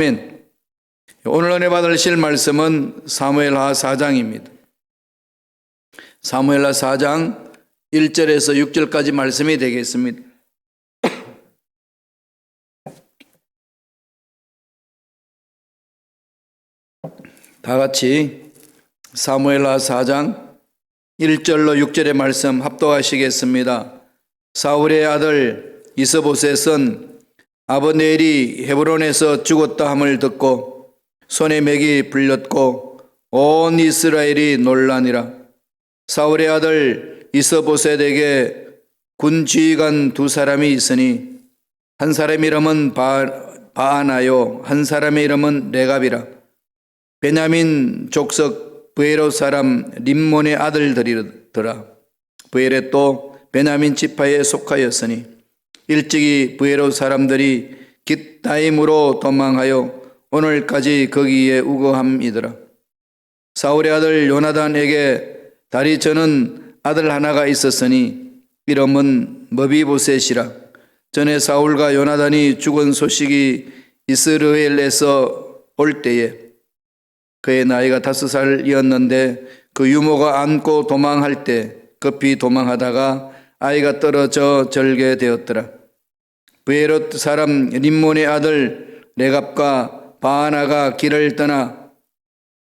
아멘. 오늘 은혜 받으실 말씀은 사무엘하 4장입니다. 사무엘하 4장 1절에서 6절까지 말씀이 되겠습니다. 다 같이 사무엘하 4장 1절로 6절의 말씀 합독하시겠습니다. 사울의 아들 이스보셋은 아브넬이 헤브론에서 죽었다 함을 듣고 손에 맥이 풀렸고 온 이스라엘이 놀라니라. 사울의 아들 이스보셋에게 군 지휘관 두 사람이 있으니 한 사람의 이름은 바아나요 한 사람의 이름은 레갑이라. 베냐민 족속 브에롯 사람 림몬의 아들들이더라. 브에롯도 베냐민 지파에 속하였으니 일찍이 브에롯 사람들이 깃다임으로 도망하여 오늘까지 거기에 우거함이더라. 사울의 아들 요나단에게 다리 저는 아들 하나가 있었으니 이름은 머비보셋이라. 전에 사울과 요나단이 죽은 소식이 이스라엘에서 올 때에 그의 나이가 5살이었는데 그 유모가 안고 도망할 때 급히 도망하다가 아이가 떨어져 절게 되었더라. 브에롯 사람 림몬의 아들 레갑과 바아나가 길을 떠나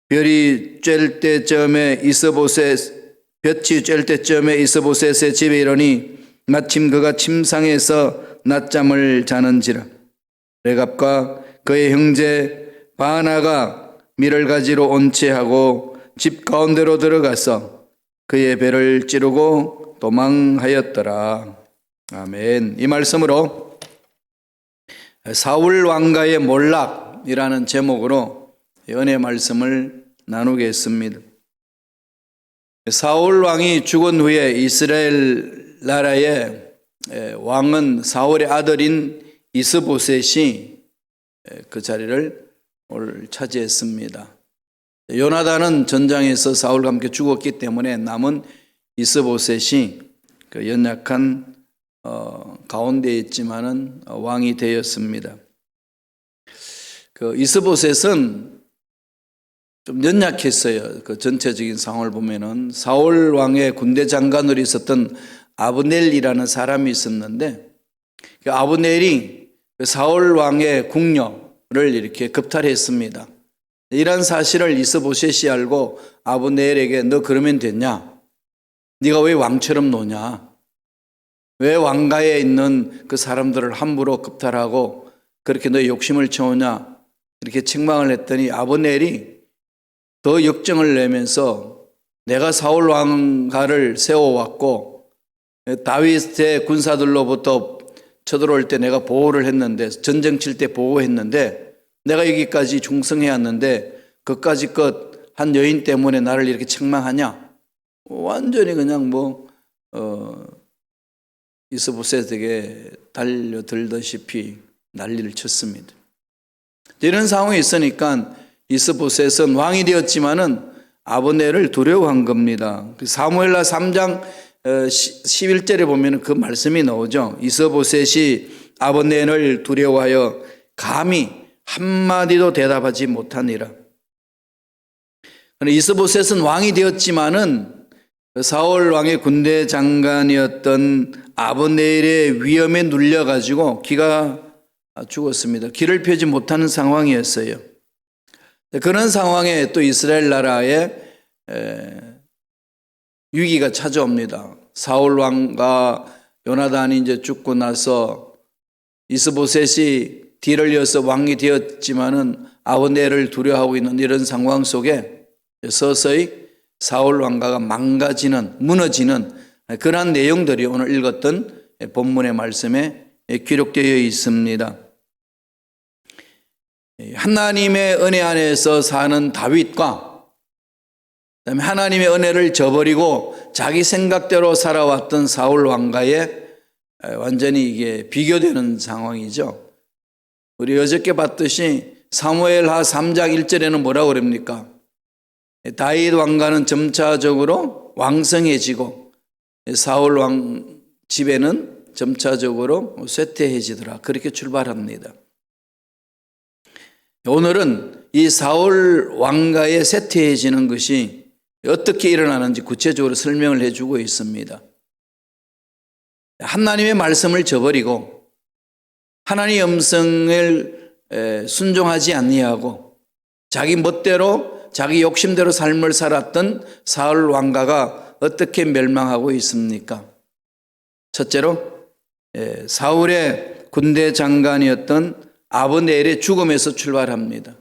볕이 쬐을 때쯤에 이스보셋의 집에 이르니 마침 그가 침상에서 낮잠을 자는지라. 레갑과 그의 형제 바아나가 밀을 가지로 온 채 하고 집 가운데로 들어가서 그의 배를 찌르고 도망하였더라. 아멘. 이 말씀으로 사울 왕가의 몰락이라는 제목으로 은혜 말씀을 나누겠습니다. 사울 왕이 죽은 후에 이스라엘 나라의 왕은 사울의 아들인 이스보셋이 그 자리를 오늘 차지했습니다. 요나단은 전장에서 사울과 함께 죽었기 때문에 남은 이스보셋이 그 연약한 가운데 있지만은 왕이 되었습니다. 그 이스보셋은 좀 연약했어요. 그 전체적인 상황을 보면은 사울 왕의 군대 장관으로 있었던 아브넬이라는 사람이 있었는데 그 아브넬이 사울 왕의 궁녀를 이렇게 겁탈했습니다. 이런 사실을 이스보셋이 알고 아브넬에게 너 그러면 됐냐? 네가 왜 왕처럼 노냐? 왜 왕가에 있는 그 사람들을 함부로 겁탈하고 그렇게 너 욕심을 채우냐? 이렇게 책망을 했더니 아브넬이 더 역정을 내면서 내가 사울 왕가를 세워왔고 다윗의 군사들로부터 쳐들어올 때 내가 보호를 했는데 전쟁 칠 때 보호했는데 내가 여기까지 충성해왔는데 그까지 것 한 여인 때문에 나를 이렇게 책망하냐? 완전히 그냥 이스보셋에게 달려들다시피 난리를 쳤습니다. 이런 상황이 있으니까 이스보셋은 왕이 되었지만은 아브넬을 두려워한 겁니다. 사무엘하 3장 11절에 보면 그 말씀이 나오죠. 이스보셋이 아브넬을 두려워하여 감히 한마디도 대답하지 못하니라. 이스보셋은 왕이 되었지만은 사울 왕의 군대 장관이었던 아브넬의 위험에 눌려가지고 기가 죽었습니다. 길을 펴지 못하는 상황이었어요. 그런 상황에 또 이스라엘 나라에 위기가 찾아옵니다. 사울 왕과 요나단이 이제 죽고 나서 이스보셋이 뒤를 이어서 왕이 되었지만은 아브넬을 두려워하고 있는 이런 상황 속에 서서히 사울 왕가가 망가지는, 무너지는 그러한 내용들이 오늘 읽었던 본문의 말씀에 기록되어 있습니다. 하나님의 은혜 안에서 사는 다윗과 그다음에 하나님의 은혜를 저버리고 자기 생각대로 살아왔던 사울 왕가에 완전히 이게 비교되는 상황이죠. 우리 어저께 봤듯이 사무엘하 3장 1절에는 뭐라고 그럽니까? 다윗 왕가는 점차적으로 왕성해지고 사울 왕 집에는 점차적으로 쇠퇴해지더라. 그렇게 출발합니다. 오늘은 이 사울 왕가에 쇠퇴해지는 것이 어떻게 일어나는지 구체적으로 설명을 해주고 있습니다. 하나님의 말씀을 저버리고 하나님의 음성을 순종하지 아니하고 자기 멋대로 자기 욕심대로 삶을 살았던 사울 왕가가 어떻게 멸망하고 있습니까? 첫째로 사울의 군대 장관이었던 아브넬의 죽음에서 출발합니다.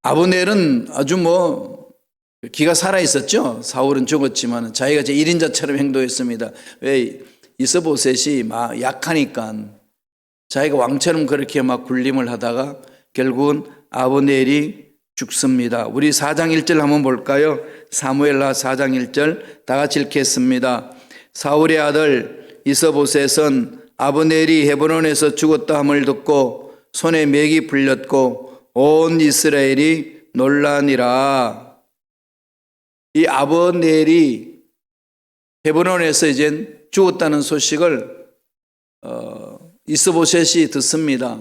아브넬은 아주 기가 살아 있었죠. 사울은 죽었지만 자기가 제 1인자처럼 행동했습니다. 왜? 이스보셋이 약하니까 자기가 왕처럼 그렇게 군림을 하다가 결국은 아브넬이 죽습니다. 우리 4장 1절 한번 볼까요? 사무엘하 4장 1절 다 같이 읽겠습니다. 사울의 아들 이스보셋은 아브넬이 헤브론에서 죽었다 함을 듣고 손에 맥이 풀렸고 온 이스라엘이 놀라니라. 이 아브넬이 헤브론에서 이제 죽었다는 소식을 이스보셋이 듣습니다.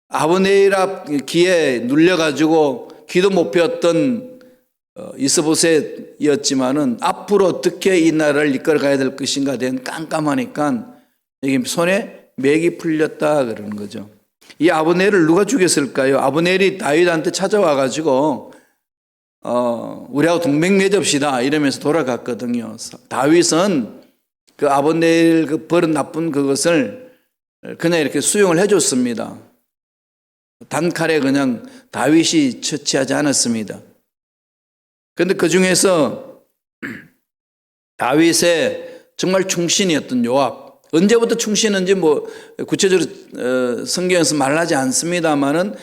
아브넬 앞 귀에 눌려가지고 귀도 못 폈던 이스보셋이었지만은 앞으로 어떻게 이 나라를 이끌어가야 될 것인가 된 깜깜하니까 여기 손에 맥이 풀렸다 그러는 거죠. 이 아브넬을 누가 죽였을까요? 아브넬이 다윗한테 찾아와가지고 우리하고 동맹 맺읍시다 이러면서 돌아갔거든요. 다윗은 그 아브넬 그 버릇 나쁜 그것을 그냥 이렇게 수용을 해줬습니다. 단칼에 그냥 다윗이 처치하지 않았습니다. 그런데 그 중에서 다윗의 정말 충신이었던 요압, 언제부터 충신인지 구체적으로 성경에서 말하지 않습니다만은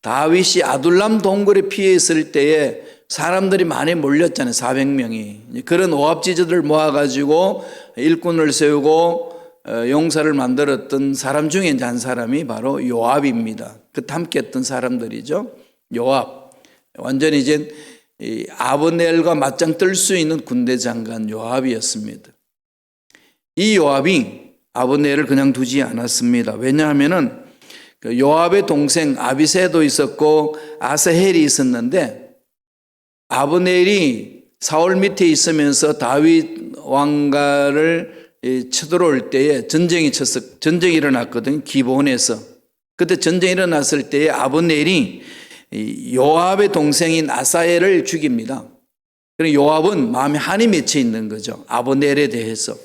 다윗이 아둘람 동굴에 피해 있을 때에 사람들이 많이 몰렸잖아요. 400명이. 그런 오합지졸을 모아가지고 일꾼을 세우고 용사를 만들었던 사람 중에 이제 한 사람이 바로 요압입니다. 그때 함께 했던 사람들이죠. 요압. 완전히 이제 아브넬과 맞짱 뜰 수 있는 군대 장관 요압이었습니다. 이 요압이 아브넬을 그냥 두지 않았습니다. 왜냐하면은 요압의 동생 아비새도 있었고 아사헬이 있었는데 아브넬이 사울 밑에 있으면서 다윗 왕가를 쳐들어올 때에 전쟁이 일어났거든요. 기브온에서. 그때 전쟁이 일어났을 때에 아브넬이 요압의 동생인 아사헬을 죽입니다. 그리고 요압은 마음에 한이 맺혀 있는 거죠. 아브넬에 대해서.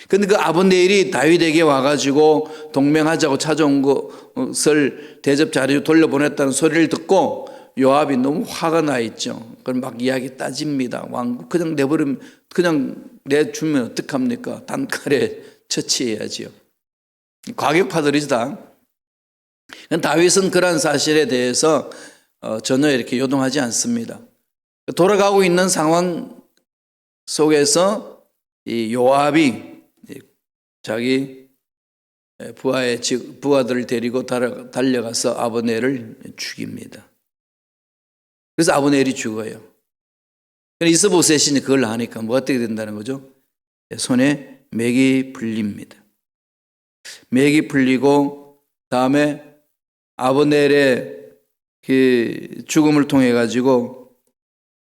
근데 그 아브넬이 다윗에게 와가지고 동맹하자고 찾아온 것을 대접 자료 돌려보냈다는 소리를 듣고 요압이 너무 화가 나 있죠. 그럼 막 이야기 따집니다. 왕국 그냥 내버리면 그냥 내주면 어떡합니까? 단칼에 처치해야지요. 과격파들이지 다. 다윗은 그러한 사실에 대해서 전혀 이렇게 요동하지 않습니다. 돌아가고 있는 상황 속에서 이 요압이 자기 부하들을 데리고 달려가서 아브넬을 죽입니다. 그래서 아브넬이 죽어요. 이스보셋이 그걸 하니까 어떻게 된다는 거죠? 손에 맥이 풀립니다. 맥이 풀리고 다음에 아브넬의 그 죽음을 통해 가지고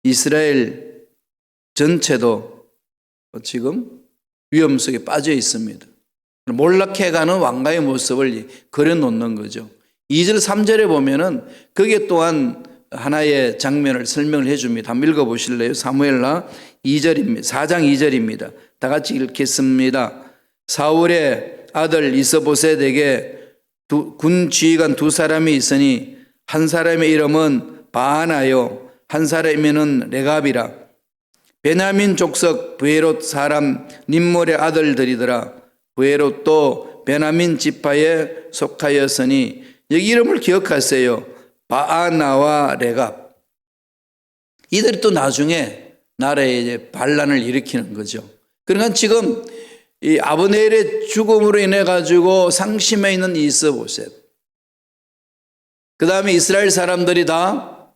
이스라엘 전체도 지금 위험 속에 빠져 있습니다. 몰락해가는 왕가의 모습을 그려놓는 거죠. 2절 3절에 보면은 그게 또한 하나의 장면을 설명을 해줍니다. 한번 읽어보실래요? 사무엘하 2절입니다. 4장 2절입니다. 다 같이 읽겠습니다. 사울의 아들 이스보셋에게 군 지휘관 2사람이 있으니 한 사람의 이름은 바하나요 한 사람의 이름은 레갑이라. 베냐민 족속 브에롯 사람 님몰의 아들들이더라. 브에롯도 베냐민 지파에 속하였으니 여기 이름을 기억하세요. 바하나와 레갑. 이들이 또 나중에 나라에 이제 반란을 일으키는 거죠. 그러니까 지금 이 아브넬의 죽음으로 인해 가지고 상심해 있는 이스보셋. 그 다음에 이스라엘 사람들이 다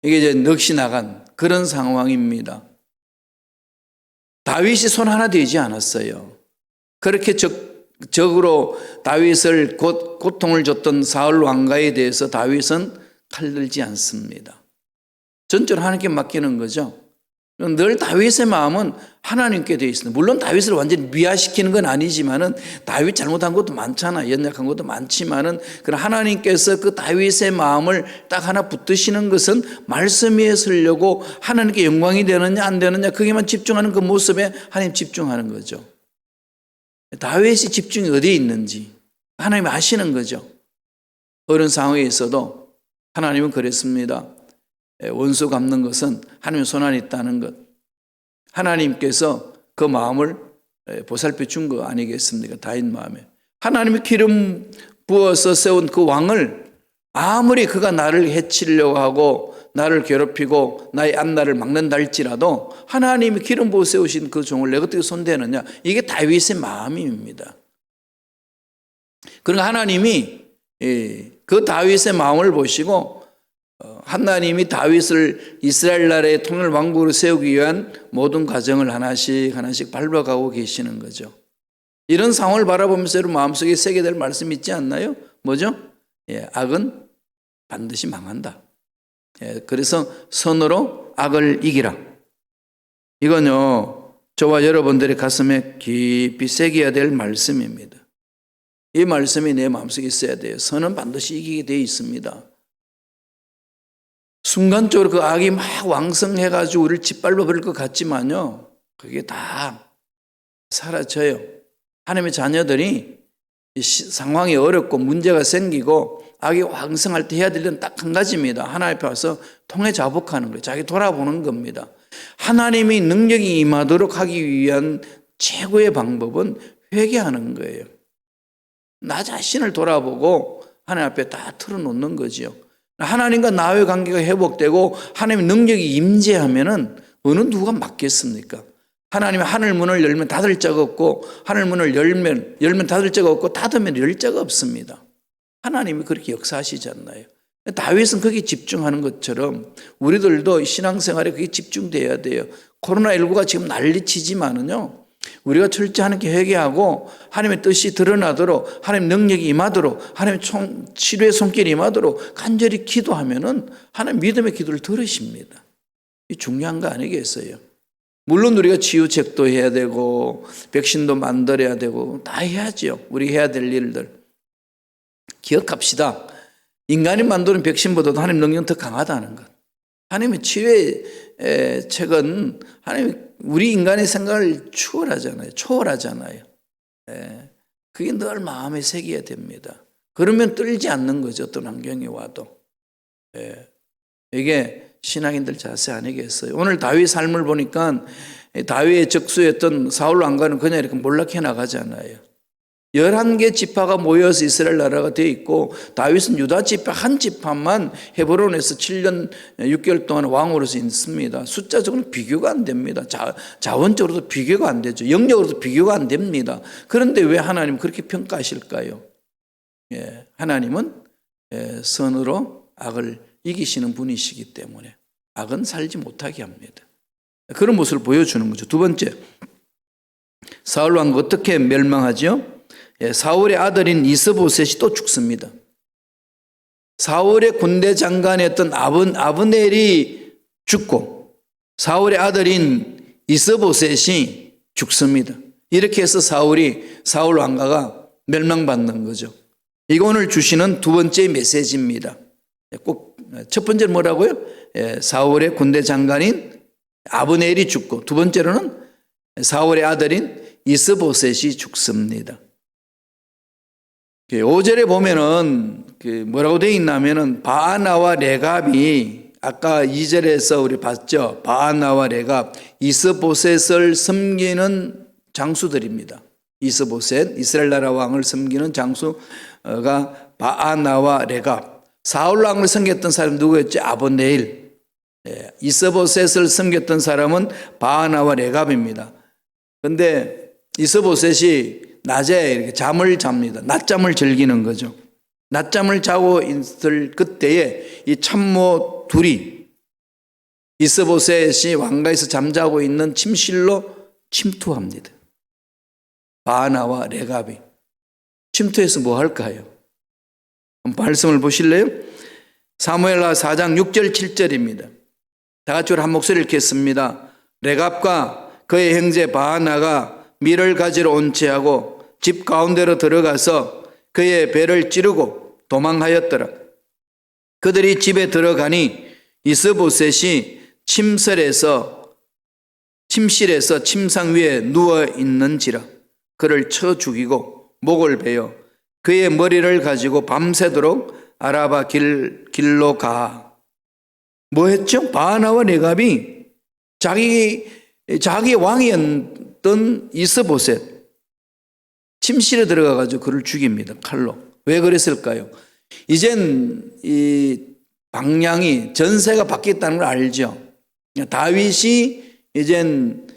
이게 이제 넋이 나간 그런 상황입니다. 다윗이 손 하나 대지 않았어요. 그렇게 적으로 다윗을 고통을 줬던 사울 왕가에 대해서 다윗은 칼들지 않습니다. 전적으로 하나님께 맡기는 거죠. 늘 다윗의 마음은 하나님께 되어 있습니다. 물론 다윗을 완전히 미화시키는 건 아니지만은 다윗 잘못한 것도 많잖아. 연약한 것도 많지만은 그런 하나님께서 그 다윗의 마음을 딱 하나 붙드시는 것은 말씀 위에 서려고 하나님께 영광이 되느냐 안 되느냐 거기만 집중하는 그 모습에 하나님 집중하는 거죠. 다윗이 집중이 어디에 있는지 하나님이 아시는 거죠. 어느 상황에 있어도 하나님은 그랬습니다. 원수 갚는 것은 하나님의 손안에 있다는 것. 하나님께서 그 마음을 보살펴 준 거 아니겠습니까? 다윗 마음에. 하나님이 기름 부어서 세운 그 왕을 아무리 그가 나를 해치려고 하고 나를 괴롭히고 나의 앞날을 막는다 할지라도 하나님이 기름 부어 세우신 그 종을 내가 어떻게 손대느냐. 이게 다윗의 마음입니다. 그러니까 하나님이 그 다윗의 마음을 보시고 하나님이 다윗을 이스라엘 나라의 통일 왕국으로 세우기 위한 모든 과정을 하나씩 하나씩 밟아가고 계시는 거죠. 이런 상황을 바라보면서 여러분 마음속에 새게 될 말씀 있지 않나요? 뭐죠? 악은 반드시 망한다. 그래서 선으로 악을 이기라. 이건요, 저와 여러분들의 가슴에 깊이 새겨야 될 말씀입니다. 이 말씀이 내 마음속에 있어야 돼요. 선은 반드시 이기게 되어 있습니다. 순간적으로 그 악이 막 왕성해가지고 우리를 짓밟아 버릴 것 같지만요, 그게 다 사라져요. 하나님의 자녀들이 상황이 어렵고 문제가 생기고 악이 왕성할 때 해야 될 일은 딱 한 가지입니다. 하나님 앞에 와서 통해 자복하는 거예요. 자기 돌아보는 겁니다. 하나님이 능력이 임하도록 하기 위한 최고의 방법은 회개하는 거예요. 나 자신을 돌아보고 하나님 앞에 다 털어놓는 거죠. 하나님과 나의 관계가 회복되고 하나님의 능력이 임재하면은 어느 누가 막겠습니까? 하나님이 하늘 문을 열면 닫을 자가 없고 하늘 문을 열면 닫을 자가 없고 닫으면 열 자가 없습니다. 하나님이 그렇게 역사하시지 않나요? 다윗은 거기에 집중하는 것처럼 우리들도 신앙생활에 그게 집중돼야 돼요. 코로나19가 지금 난리치지만은요, 우리가 철저히 하나님께 회개하고 하나님의 뜻이 드러나도록 하나님의 능력이 임하도록 하나님의 치료의 손길이 임하도록 간절히 기도하면은 하나님 믿음의 기도를 들으십니다. 이 중요한 거 아니겠어요? 물론 우리가 치유책도 해야 되고 백신도 만들어야 되고 다 해야죠. 우리 해야 될 일들. 기억합시다. 인간이 만드는 백신보다도 하나님 능력은 더 강하다는 것. 하나님의 치유의 책은 하나님이 우리 인간의 생각을 초월하잖아요. 그게 늘 마음에 새겨야 됩니다. 그러면 떨지 않는 거죠. 어떤 환경이 와도. 이게 신앙인들 자세 아니겠어요? 오늘 다윗 삶을 보니까 다윗의 적수였던 사울 왕가는 그냥 이렇게 몰락해 나가잖아요. 11개 지파가 모여서 이스라엘 나라가 되어 있고 다윗은 유다 지파 한 지파만 헤브론에서 7년 6개월 동안 왕으로서 있습니다. 숫자적으로는 비교가 안 됩니다. 자원적으로도 비교가 안 되죠. 영역으로도 비교가 안 됩니다. 그런데 왜 하나님은 그렇게 평가하실까요? 하나님은 선으로 악을 이기시는 분이시기 때문에 악은 살지 못하게 합니다. 그런 모습을 보여주는 거죠. 두 번째, 사울 왕은 어떻게 멸망하죠? 사울의 아들인 이스보셋이 또 죽습니다. 사울의 군대 장관이었던 아브넬이 죽고 사울의 아들인 이스보셋이 죽습니다. 이렇게 해서 사울 왕가가 멸망받는 거죠. 이거 오늘 주시는 두 번째 메시지입니다. 꼭 첫 번째는 뭐라고요? 사울의 군대 장관인 아브넬이 죽고 두 번째로는 사울의 아들인 이스보셋이 죽습니다. 5절에 보면은 뭐라고 되어 있냐면은 바아나와 레갑이 아까 2절에서 우리 봤죠. 바아나와 레갑, 이스보셋을 섬기는 장수들입니다. 이스보셋, 이스라엘 나라 왕을 섬기는 장수가 바아나와 레갑. 사울 왕을 섬겼던 사람은 누구였죠? 아브넬. 이스보셋을 섬겼던 사람은 바아나와 레갑입니다. 그런데 이스보셋이 낮에 이렇게 잠을 잡니다. 낮잠을 즐기는 거죠. 낮잠을 자고 있을 그때에 이 참모 둘이 이스보셋이 왕가에서 잠자고 있는 침실로 침투합니다. 바아나와 레갑이. 침투해서 뭐 할까요? 말씀을 보실래요? 사무엘하 4장 6절 7절입니다. 다 같이 한 목소리를 읽겠습니다. 레갑과 그의 형제 바하나가 밀을 가지러 온 채하고 집 가운데로 들어가서 그의 배를 찌르고 도망하였더라. 그들이 집에 들어가니 이스보셋이 침실에서 침상 위에 누워 있는지라. 그를 쳐 죽이고 목을 베어 그의 머리를 가지고 밤새도록 아라바 길로 가. 뭐 했죠? 바하나와 레갑이 자기 왕이었던 이스보셋 침실에 들어가가지고 그를 죽입니다. 칼로. 왜 그랬을까요? 이젠 이 방향이 전세가 바뀌었다는 걸 알죠. 다윗이 이젠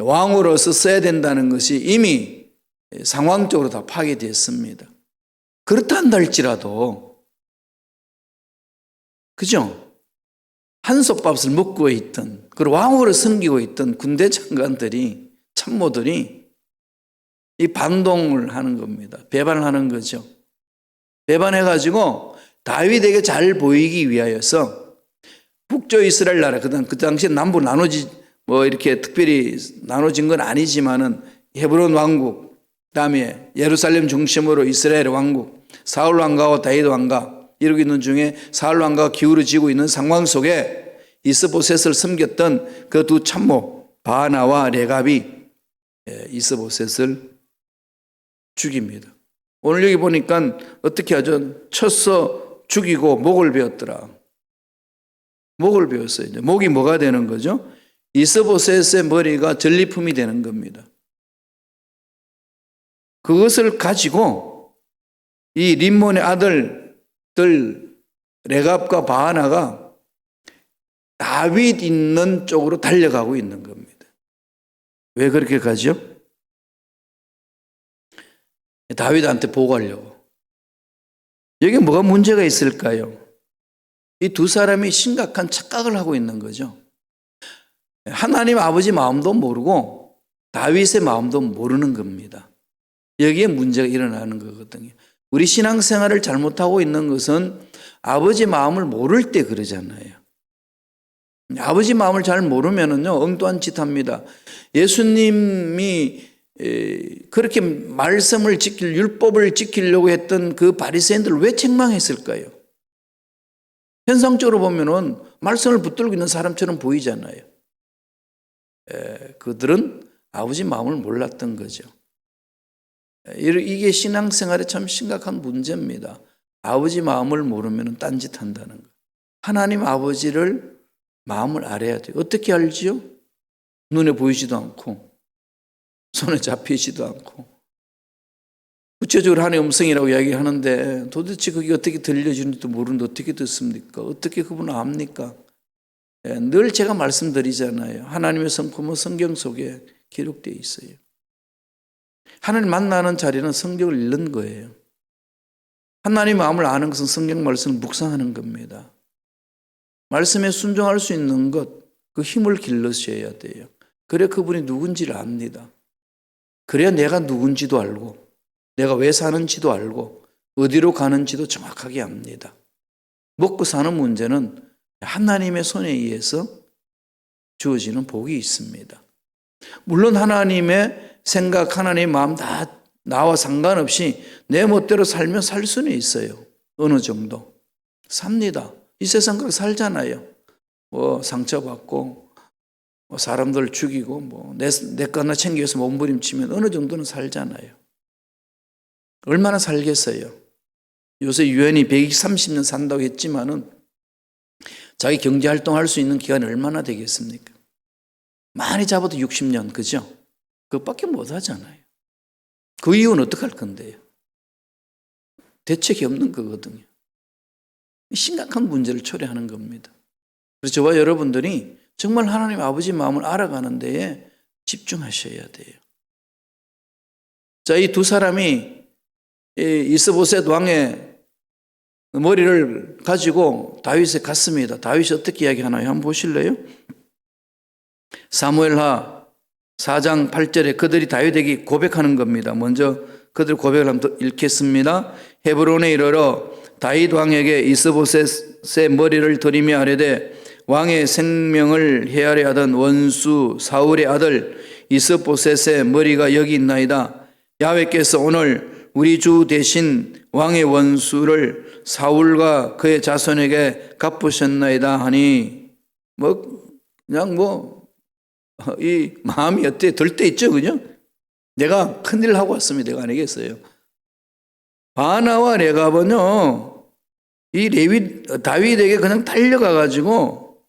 왕으로서 써야 된다는 것이 이미 상황적으로 다 파괴됐습니다. 그렇다 한다 할지라도, 그죠? 한솥밥을 먹고 있던, 그리고 왕으로 섬기고 있던 군대 장관들이, 참모들이 이 반동을 하는 겁니다. 배반을 하는 거죠. 배반해가지고 다윗에게 잘 보이기 위하여서 북조 이스라엘 나라, 그 당시에 남북 이렇게 특별히 나눠진 건 아니지만은 헤브론 왕국, 그다음에 예루살렘 중심으로 이스라엘 왕국, 사울 왕가와 다윗 왕가 이러고 있는 중에 사울 왕가가 기울어지고 있는 상황 속에 이스보셋을 섬겼던 그 두 참모 바하나와 레갑이 이스보셋을 죽입니다. 오늘 여기 보니까 어떻게 하죠? 쳤어 죽이고 목을 베었더라. 목을 베었어요. 이제 목이 뭐가 되는 거죠? 이스보셋의 머리가 전리품이 되는 겁니다. 그것을 가지고 이 림몬의 아들들 레갑과 바하나가 다윗 있는 쪽으로 달려가고 있는 겁니다. 왜 그렇게 가죠? 다윗한테 보고하려고. 여기 뭐가 문제가 있을까요? 이 두 사람이 심각한 착각을 하고 있는 거죠. 하나님 아버지 마음도 모르고 다윗의 마음도 모르는 겁니다. 여기에 문제가 일어나는 거거든요. 우리 신앙생활을 잘못하고 있는 것은 아버지 마음을 모를 때 그러잖아요. 아버지 마음을 잘 모르면은요, 엉뚱한 짓 합니다. 예수님이 그렇게 말씀을 율법을 지키려고 했던 그 바리새인들을 왜 책망했을까요? 현상적으로 보면은 말씀을 붙들고 있는 사람처럼 보이잖아요. 그들은 아버지 마음을 몰랐던 거죠. 이게 신앙생활에 참 심각한 문제입니다. 아버지 마음을 모르면 딴짓 한다는 거. 하나님 아버지를 마음을 알아야 돼요. 어떻게 알지요? 눈에 보이지도 않고 손에 잡히지도 않고 구체적으로 하나님의 음성이라고 이야기하는데 도대체 그게 어떻게 들려주는지도 모르는데 어떻게 듣습니까? 어떻게 그분을 압니까? 늘 제가 말씀드리잖아요. 하나님의 성품은 성경 속에 기록되어 있어요. 하나님 만나는 자리는 성경을 읽는 거예요. 하나님 마음을 아는 것은 성경 말씀을 묵상하는 겁니다. 말씀에 순종할 수 있는 것, 그 힘을 길러셔야 돼요. 그래 그분이 누군지를 압니다. 그래야 내가 누군지도 알고 내가 왜 사는지도 알고 어디로 가는지도 정확하게 압니다. 먹고 사는 문제는 하나님의 손에 의해서 주어지는 복이 있습니다. 물론 하나님의 생각, 하나님의 마음 다 나와 상관없이 내 멋대로 살면 살 수는 있어요. 어느 정도. 삽니다. 이 세상 그렇게 살잖아요. 상처받고 사람들 죽이고 내 거 하나 챙겨서 몸부림치면 어느 정도는 살잖아요. 얼마나 살겠어요? 요새 유엔이 130년 산다고 했지만은 자기 경제활동할 수 있는 기간이 얼마나 되겠습니까? 많이 잡아도 60년, 그죠? 그것밖에 못 하잖아요. 그 이유는 어떡할 건데요? 대책이 없는 거거든요. 심각한 문제를 초래하는 겁니다. 그래서 저와 여러분들이 정말 하나님 아버지 마음을 알아가는 데에 집중하셔야 돼요. 자, 이 두 사람이 이스보셋 왕의 머리를 가지고 다윗에 갔습니다. 다윗이 어떻게 이야기하나요? 한번 보실래요? 사무엘하 4장 8절에 그들이 다윗에게 고백하는 겁니다. 먼저 그들 고백을 한번 읽겠습니다. 헤브론에 이르러 다윗 왕에게 이스보셋의 머리를 들이며 아뢰되 왕의 생명을 헤아려 하던 원수 사울의 아들 이스보셋의 머리가 여기 있나이다. 야훼께서 오늘 우리 주 대신 왕의 원수를 사울과 그의 자손에게 갚으셨나이다 하니 이 마음이 어때? 들 때 있죠, 그죠? 내가 큰일 하고 왔습니다. 내가 아니겠어요. 바나와 레갑은요, 다윗에게 그냥 달려가가지고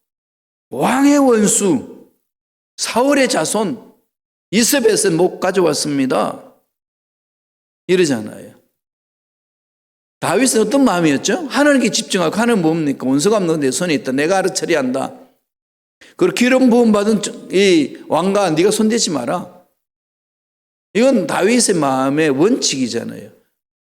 왕의 원수 사울의 자손 이스벳의 목 가져왔습니다. 이러잖아요. 다윗은 어떤 마음이었죠? 하나님께 집중하고 하나님 뭡니까? 원수가 없는 내 손에 있다. 내가 알아 처리한다. 그리고 기름 부음 받은 이 왕가 네가 손대지 마라. 이건 다윗의 마음의 원칙이잖아요.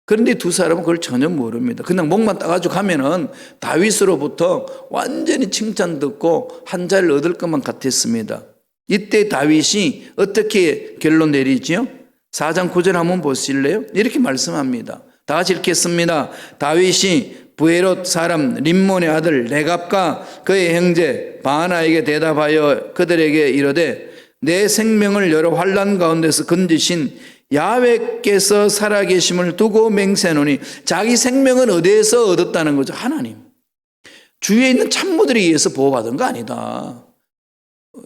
그런데 두 사람은 그걸 전혀 모릅니다. 그냥 목만 따가지고 가면은 다윗으로부터 완전히 칭찬 듣고 한 자리를 얻을 것만 같았습니다. 이때 다윗이 어떻게 결론 내리지요? 4장 9절 한번 보실래요? 이렇게 말씀합니다. 다 같이 읽겠습니다. 다윗이 부에롯 사람 림몬의 아들 레갑과 그의 형제 바나에게 대답하여 그들에게 이르되 내 생명을 여러 환난 가운데서 건지신 야훼께서 살아계심을 두고 맹세하노니 자기 생명은 어디에서 얻었다는 거죠? 하나님. 주위에 있는 참모들에 의해서 보호받은 거 아니다.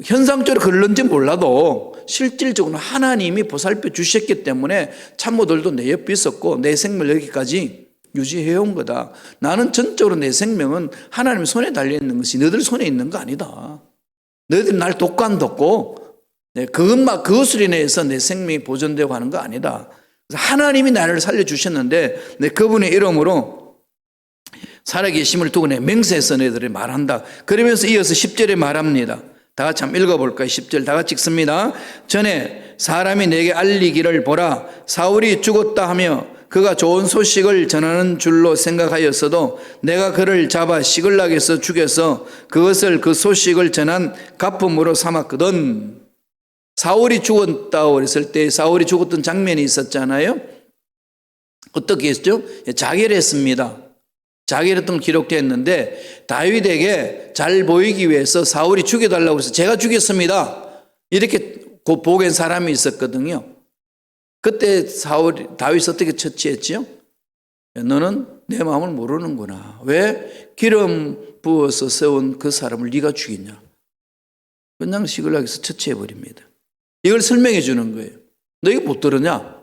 현상적으로 그럴는지 몰라도 실질적으로 하나님이 보살펴 주셨기 때문에 참모들도 내 옆에 있었고 내 생명을 여기까지 유지해온 거다. 나는 전적으로 내 생명은 하나님 손에 달려있는 것이 너희들 손에 있는 거 아니다. 너희들이 날 돕고 안 돕고 그것으로 인해서 내 생명이 보존되고 하는 거 아니다. 그래서 하나님이 나를 살려주셨는데 그분의 이름으로 살아계심을 두고 내 맹세해서 너희들이 말한다. 그러면서 이어서 10절에 말합니다. 다 같이 한번 읽어볼까요? 10절 다 같이 읽습니다. 전에 사람이 내게 알리기를 보라 사울이 죽었다 하며 그가 좋은 소식을 전하는 줄로 생각하였어도 내가 그를 잡아 시글락에서 죽여서 그것을 그 소식을 전한 갚음으로 삼았거든. 사울이 죽었다고 그랬을 때 사울이 죽었던 장면이 있었잖아요. 어떻게 했죠? 자결했습니다. 자결했던 기록되어 있는데 다윗에게 잘 보이기 위해서 사울이 죽여달라고 해서 제가 죽였습니다. 이렇게 보낸 사람이 있었거든요. 그때 다윗이 어떻게 처치했지요? 너는 내 마음을 모르는구나. 왜 기름 부어서 세운 그 사람을 네가 죽이냐? 그냥 시글락에서 처치해버립니다. 이걸 설명해 주는 거예요. 너 이거 못 들었냐?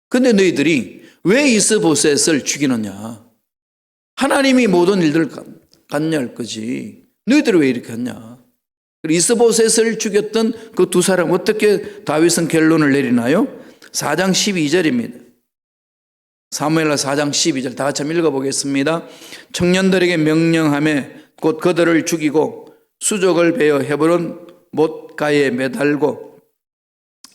근데 너희들이 왜 이스보셋을 죽이느냐? 하나님이 모든 일들을 관여할 거지. 너희들이 왜 이렇게 했냐? 이스보셋을 죽였던 그 두 사람 어떻게 다윗은 결론을 내리나요? 4장 12절입니다. 사무엘하 4장 12절 다 같이 한번 읽어보겠습니다. 청년들에게 명령하며 곧 그들을 죽이고 수족을 베어 헤브론 못가에 매달고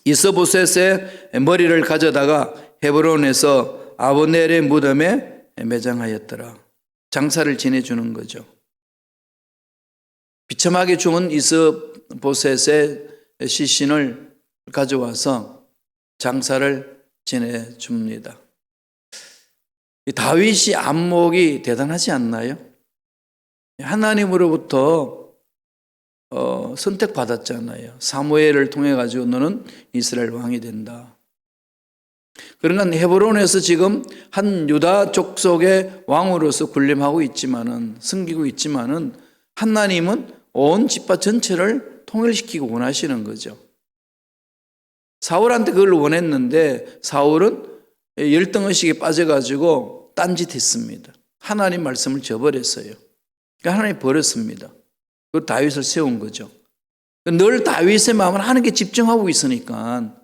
이스보셋의 머리를 가져다가 헤브론에서 아브넬의 무덤에 매장하였더라. 장사를 지내주는 거죠. 비참하게 죽은 이스보셋의 시신을 가져와서 장사를 지내줍니다. 다윗이 안목이 대단하지 않나요? 하나님으로부터 선택받았잖아요. 사무엘을 통해 가지고 너는 이스라엘 왕이 된다. 그러니까 헤브론에서 지금 한 유다 족속의 왕으로서 군림하고 있지만은 섬기고 있지만은 하나님은 온 집파 전체를 통일시키고 원하시는 거죠. 사울한테 그걸 원했는데 사울은 열등의식에 빠져가지고 딴짓했습니다. 하나님 말씀을 저버렸어요. 그러니까 하나님이 버렸습니다. 그 다윗을 세운 거죠. 늘 다윗의 마음은 하나님께 집중하고 있으니까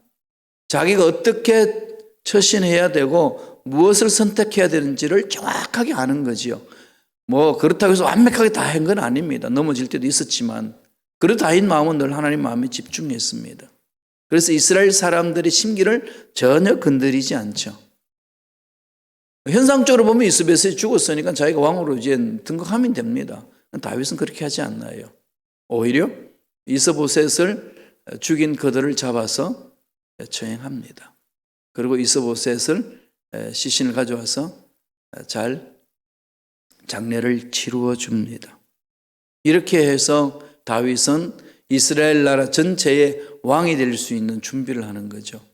자기가 어떻게 처신해야 되고 무엇을 선택해야 되는지를 정확하게 아는 거지요. 그렇다고 해서 완벽하게 다 한 건 아닙니다. 넘어질 때도 있었지만 그래도 다윗 마음은 늘 하나님 마음에 집중했습니다. 그래서 이스라엘 사람들의 심기를 전혀 건드리지 않죠. 현상적으로 보면 이스보셋이 죽었으니까 자기가 왕으로 이제 등극하면 됩니다. 다윗은 그렇게 하지 않나요? 오히려 이스보셋을 죽인 그들을 잡아서 처형합니다. 그리고 이스보셋을 시신을 가져와서 잘 장례를 치루어 줍니다. 이렇게 해서 다윗은 이스라엘 나라 전체의 왕이 될 수 있는 준비를 하는 거죠.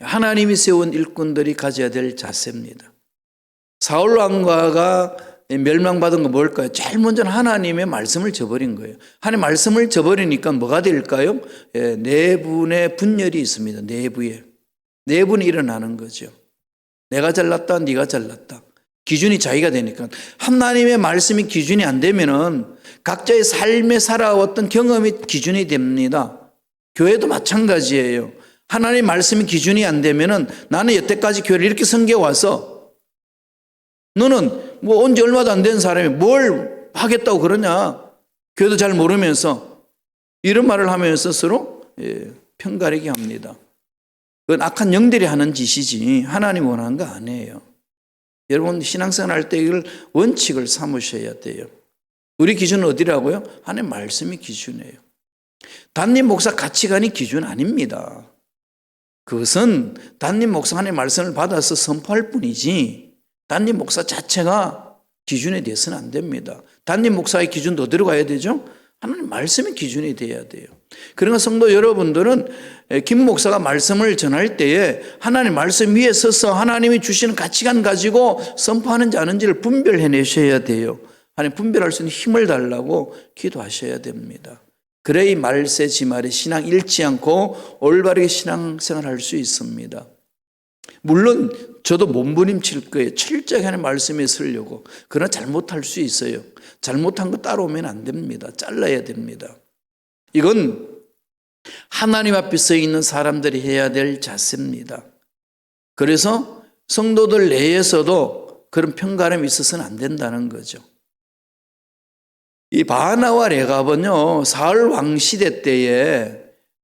하나님이 세운 일꾼들이 가져야 될 자세입니다. 사울 왕가가 멸망받은 건 뭘까요? 제일 먼저는 하나님의 말씀을 저버린 거예요. 하나님의 말씀을 저버리니까 뭐가 될까요? 내분의 분열이 있습니다. 내분이 일어나는 거죠. 내가 잘났다, 네가 잘났다. 기준이 자기가 되니까. 하나님의 말씀이 기준이 안 되면은 각자의 삶에 살아왔던 경험이 기준이 됩니다. 교회도 마찬가지예요. 하나님의 말씀이 기준이 안 되면은 나는 여태까지 교회를 이렇게 섬겨와서 너는 뭐 언제 얼마도 안 된 사람이 뭘 하겠다고 그러냐. 교회도 잘 모르면서 이런 말을 하면서 서로 편가르기 합니다. 그건 악한 영들이 하는 짓이지 하나님 원하는 거 아니에요. 여러분 신앙생활 할 때 이걸 원칙을 삼으셔야 돼요. 우리 기준은 어디라고요? 하나님 말씀이 기준이에요. 담임 목사 가치관이 기준 아닙니다. 그것은 담임 목사 하나님 말씀을 받아서 선포할 뿐이지 담임 목사 자체가 기준이 돼서는 안 됩니다. 담임 목사의 기준도 어디로 가야 되죠? 하나님 말씀이 기준이 돼야 돼요. 그러니까 성도 여러분들은 김 목사가 말씀을 전할 때에 하나님 말씀 위에 서서 하나님이 주시는 가치관 가지고 선포하는지 아닌지를 분별해내셔야 돼요. 하나님 분별할 수 있는 힘을 달라고 기도하셔야 됩니다. 그래야 이 말세지말에 신앙 잃지 않고 올바르게 신앙생활 할 수 있습니다. 물론 저도 몸부림칠 거예요. 철저하게 하나님 말씀에 서려고. 그러나 잘못할 수 있어요. 잘못한 거 따라오면 안 됩니다. 잘라야 됩니다. 이건 하나님 앞에 서 있는 사람들이 해야 될 자세입니다. 그래서 성도들 내에서도 그런 편가름이 있어서는 안 된다는 거죠. 이 바하나와 레갑은요, 사울 왕 시대 때에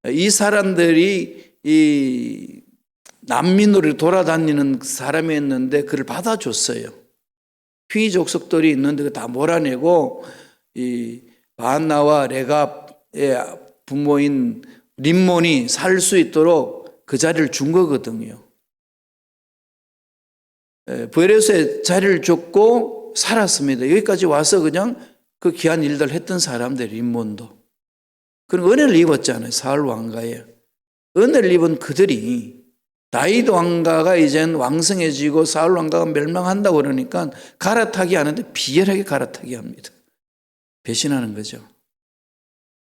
이 사람들이 이 난민으로 돌아다니는 사람이었는데 그를 받아줬어요. 휘 족속들이 있는데 다 몰아내고 이 바하나와 레갑의 부모인 림몬이 살 수 있도록 그 자리를 준 거거든요. 브에레스에 자리를 줬고 살았습니다. 여기까지 와서 그냥 그 귀한 일들 했던 사람들, 림몬도. 그런 은혜를 입었잖아요. 사울 왕가에. 은혜를 입은 그들이 다윗 왕가가 이젠 왕성해지고 사울 왕가가 멸망한다고 그러니까 갈아타기 하는데 비열하게 갈아타기 합니다. 배신하는 거죠.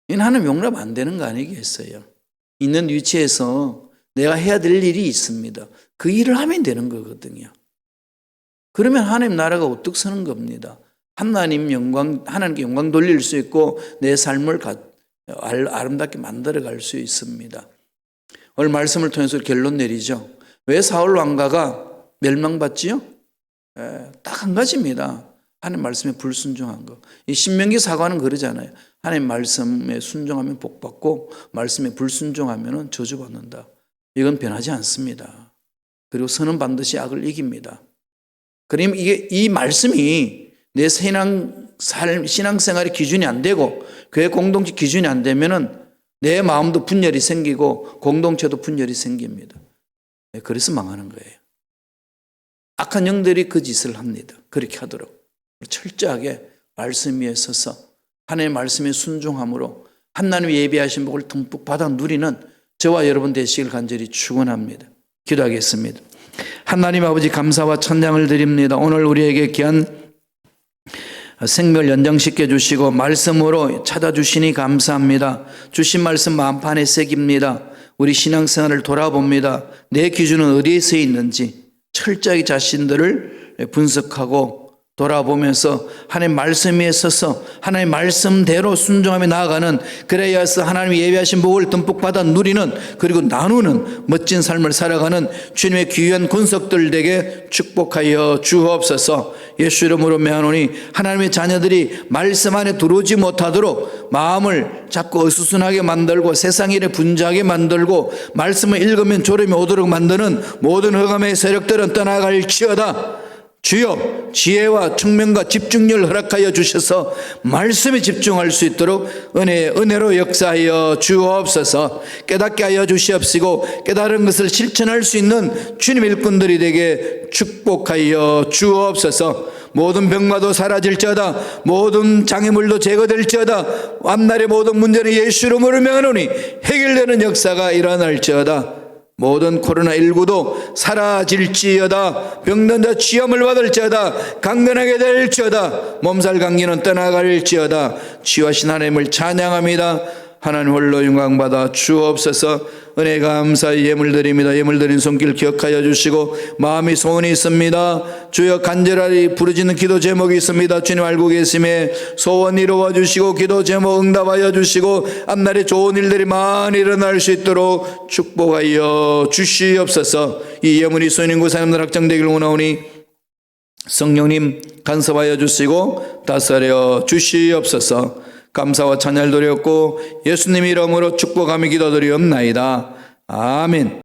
이건 하나님 용납 안 되는 거 아니겠어요? 있는 위치에서 내가 해야 될 일이 있습니다. 그 일을 하면 되는 거거든요. 그러면 하나님 나라가 우뚝 서는 겁니다. 하나님께 영광 돌릴 수 있고 내 삶을 아름답게 만들어갈 수 있습니다. 오늘 말씀을 통해서 결론 내리죠. 왜 사울 왕가가 멸망받지요? 딱 한 가지입니다. 하나님 말씀에 불순종한 거. 이 신명기 사과는 그러잖아요. 하나님 말씀에 순종하면 복받고 말씀에 불순종하면 저주받는다. 이건 변하지 않습니다. 그리고 선은 반드시 악을 이깁니다. 그럼 이 말씀이 내 신앙생활의 기준이 안 되고 교회 공동체 기준이 안 되면은 내 마음도 분열이 생기고 공동체도 분열이 생깁니다. 그래서 망하는 거예요. 악한 영들이 그 짓을 합니다. 그렇게 하도록 철저하게 말씀 위에 서서 하나님의 말씀에 순종함으로 하나님이 예비하신 복을 듬뿍 받아 누리는 저와 여러분 되시길 간절히 축원합니다. 기도하겠습니다. 하나님 아버지 감사와 찬양을 드립니다. 오늘 우리에게 귀한 생명을 연장시켜 주시고 말씀으로 찾아주시니 감사합니다. 주신 말씀 마음판에 새깁니다. 우리 신앙생활을 돌아봅니다. 내 기준은 어디에 서 있는지 철저히 자신들을 분석하고 돌아보면서 하나님 말씀 위에 서서 하나님 말씀대로 순종하며 나아가는, 그래야 해서 하나님이 예비하신 복을 듬뿍 받아 누리는, 그리고 나누는 멋진 삶을 살아가는 주님의 귀한 군석들 되게 축복하여 주옵소서. 예수 이름으로 명하노니 하나님의 자녀들이 말씀 안에 들어오지 못하도록 마음을 자꾸 어수선하게 만들고 세상 일에 분주하게 만들고 말씀을 읽으면 졸음이 오도록 만드는 모든 흑암의 세력들은 떠나갈지어다. 주여 지혜와 청명과 집중력을 허락하여 주셔서 말씀에 집중할 수 있도록 은혜로 역사하여 주옵소서. 깨닫게 하여 주시옵시고 깨달은 것을 실천할 수 있는 주님의 일꾼들이 되게 축복하여 주옵소서. 모든 병마도 사라질지어다. 모든 장애물도 제거될지어다. 앞날의 모든 문제는 예수 이름으로 명하노니 해결되는 역사가 일어날지어다. 모든 코로나19도 사라질지어다. 병든 자 치유함을 받을지어다. 강건하게 될지어다. 몸살 감기는 떠나갈지어다. 치유하신 하나님을 찬양합니다. 하나님 홀로 영광받아 주옵소서. 은혜 감사의 예물 드립니다. 예물 드린 손길 기억하여 주시고 마음이 소원이 있습니다. 주여 간절히 부르짖는 기도 제목이 있습니다. 주님 알고 계심에 소원 이루어 주시고 기도 제목 응답하여 주시고 앞날에 좋은 일들이 많이 일어날 수 있도록 축복하여 주시옵소서. 이 예물이 소인인구 사람들 확정되기를 원하오니 성령님 간섭하여 주시고 다스려 주시옵소서. 감사와 찬양을 드렸고 예수님 이름으로 축복하며 기도드리옵나이다. 아멘.